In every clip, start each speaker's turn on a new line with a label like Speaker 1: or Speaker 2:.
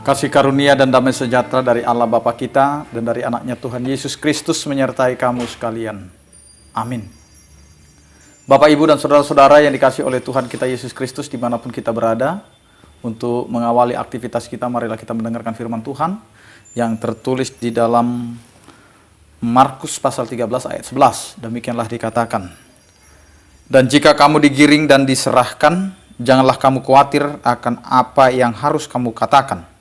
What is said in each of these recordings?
Speaker 1: Kasih karunia dan damai sejahtera dari Allah Bapa kita dan dari anaknya Tuhan Yesus Kristus menyertai kamu sekalian. Amin. Bapak, Ibu, dan saudara-saudara yang dikasihi oleh Tuhan kita Yesus Kristus dimanapun kita berada, untuk mengawali aktivitas kita, marilah kita mendengarkan firman Tuhan yang tertulis di dalam Markus pasal 13 ayat 11. Demikianlah dikatakan, "Dan jika kamu digiring dan diserahkan, janganlah kamu khawatir akan apa yang harus kamu katakan.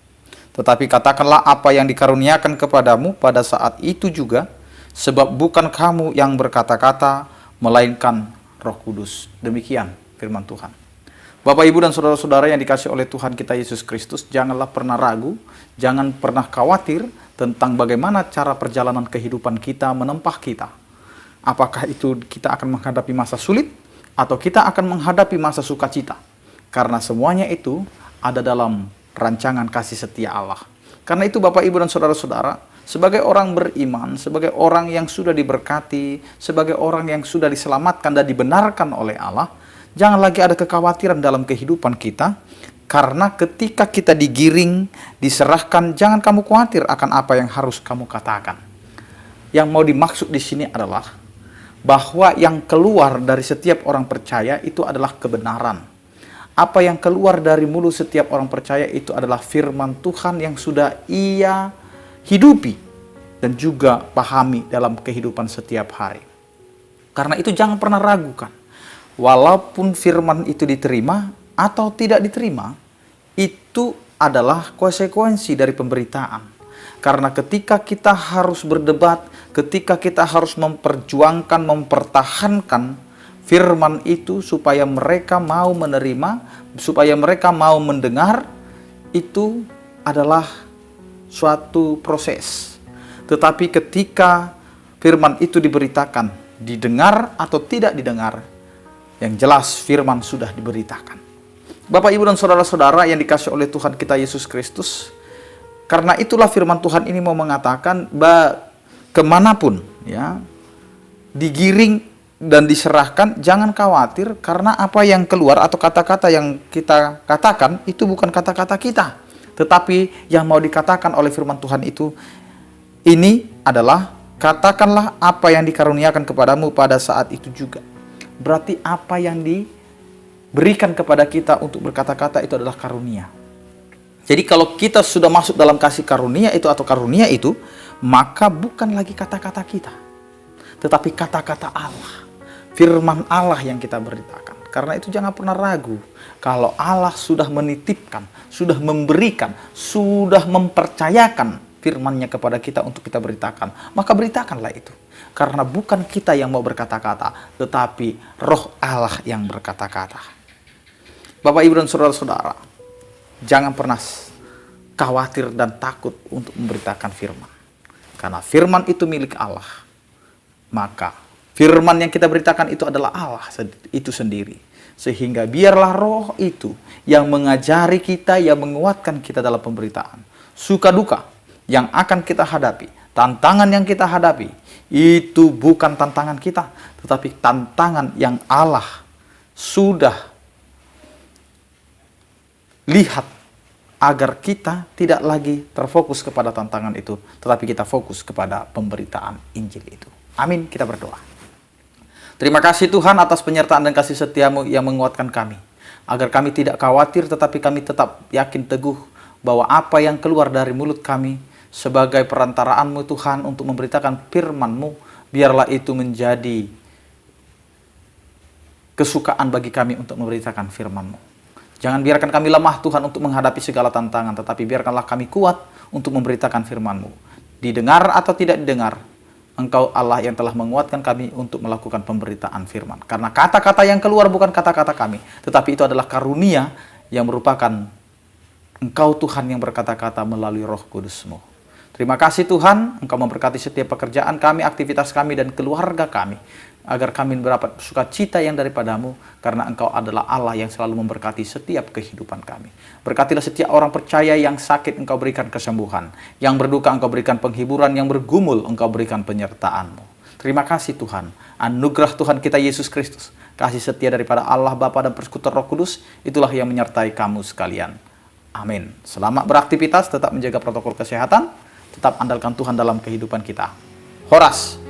Speaker 1: Tetapi katakanlah apa yang dikaruniakan kepadamu pada saat itu juga, sebab bukan kamu yang berkata-kata, melainkan Roh Kudus." Demikian firman Tuhan. Bapak, Ibu, dan saudara-saudara yang dikasihi oleh Tuhan kita Yesus Kristus, janganlah pernah ragu, jangan pernah khawatir tentang bagaimana cara perjalanan kehidupan kita menempah kita. Apakah itu kita akan menghadapi masa sulit, atau kita akan menghadapi masa sukacita. Karena semuanya itu ada dalam rancangan kasih setia Allah. Karena itu Bapak, Ibu, dan saudara-saudara, sebagai orang beriman, sebagai orang yang sudah diberkati, sebagai orang yang sudah diselamatkan dan dibenarkan oleh Allah, jangan lagi ada kekhawatiran dalam kehidupan kita. Karena ketika kita digiring, diserahkan, jangan kamu khawatir akan apa yang harus kamu katakan. Yang mau dimaksud di sini adalah bahwa yang keluar dari setiap orang percaya itu adalah kebenaran. Apa yang keluar dari mulut setiap orang percaya itu adalah firman Tuhan yang sudah ia hidupi dan juga pahami dalam kehidupan setiap hari. Karena itu jangan pernah ragukan. Walaupun firman itu diterima atau tidak diterima, itu adalah konsekuensi dari pemberitaan. Karena ketika kita harus berdebat, ketika kita harus memperjuangkan, mempertahankan firman itu supaya mereka mau menerima, supaya mereka mau mendengar, itu adalah suatu proses. Tetapi ketika firman itu diberitakan, didengar atau tidak didengar, yang jelas firman sudah diberitakan. Bapak, Ibu, dan saudara-saudara yang dikasihi oleh Tuhan kita Yesus Kristus, karena itulah firman Tuhan ini mau mengatakan bahwa kemanapun ya digiring dan diserahkan, jangan khawatir karena apa yang keluar atau kata-kata yang kita katakan itu bukan kata-kata kita, tetapi yang mau dikatakan oleh firman Tuhan itu ini adalah katakanlah apa yang dikaruniakan kepadamu pada saat itu juga. Berarti apa yang diberikan kepada kita untuk berkata-kata itu adalah karunia. Jadi kalau kita sudah masuk dalam kasih karunia itu atau karunia itu, maka bukan lagi kata-kata kita, tetapi kata-kata Allah. Firman Allah yang kita beritakan. Karena itu jangan pernah ragu. Kalau Allah sudah menitipkan, sudah memberikan, sudah mempercayakan firman-Nya kepada kita untuk kita beritakan, maka beritakanlah itu. Karena bukan kita yang mau berkata-kata, tetapi Roh Allah yang berkata-kata. Bapak, Ibu, dan saudara-saudara, jangan pernah khawatir dan takut untuk memberitakan firman. Karena firman itu milik Allah. Maka firman yang kita beritakan itu adalah Allah itu sendiri. Sehingga biarlah Roh itu yang mengajari kita, yang menguatkan kita dalam pemberitaan. Suka duka yang akan kita hadapi, tantangan yang kita hadapi, itu bukan tantangan kita, tetapi tantangan yang Allah sudah lihat agar kita tidak lagi terfokus kepada tantangan itu, tetapi kita fokus kepada pemberitaan Injil itu. Amin, kita berdoa. Terima kasih Tuhan atas penyertaan dan kasih setiamu yang menguatkan kami. Agar kami tidak khawatir tetapi kami tetap yakin teguh bahwa apa yang keluar dari mulut kami sebagai perantaraanmu Tuhan untuk memberitakan firman-Mu, biarlah itu menjadi kesukaan bagi kami untuk memberitakan firman-Mu. Jangan biarkan kami lemah Tuhan untuk menghadapi segala tantangan, tetapi biarkanlah kami kuat untuk memberitakan firman-Mu. Didengar atau tidak didengar, Engkau Allah yang telah menguatkan kami untuk melakukan pemberitaan firman. Karena kata-kata yang keluar bukan kata-kata kami, tetapi itu adalah karunia yang merupakan Engkau Tuhan yang berkata-kata melalui Roh Kudus-Mu. Terima kasih Tuhan, Engkau memberkati setiap pekerjaan kami, aktivitas kami, dan keluarga kami. Agar kami mendapat sukacita yang daripadamu, karena Engkau adalah Allah yang selalu memberkati setiap kehidupan kami. Berkatilah setiap orang percaya yang sakit, Engkau berikan kesembuhan. Yang berduka, Engkau berikan penghiburan. Yang bergumul, Engkau berikan penyertaan-Mu. Terima kasih Tuhan. Anugerah Tuhan kita Yesus Kristus, kasih setia daripada Allah Bapa dan Persekutuan Roh Kudus, itulah yang menyertai kamu sekalian. Amin. Selamat beraktivitas, tetap menjaga protokol kesehatan, tetap andalkan Tuhan dalam kehidupan kita. Horas.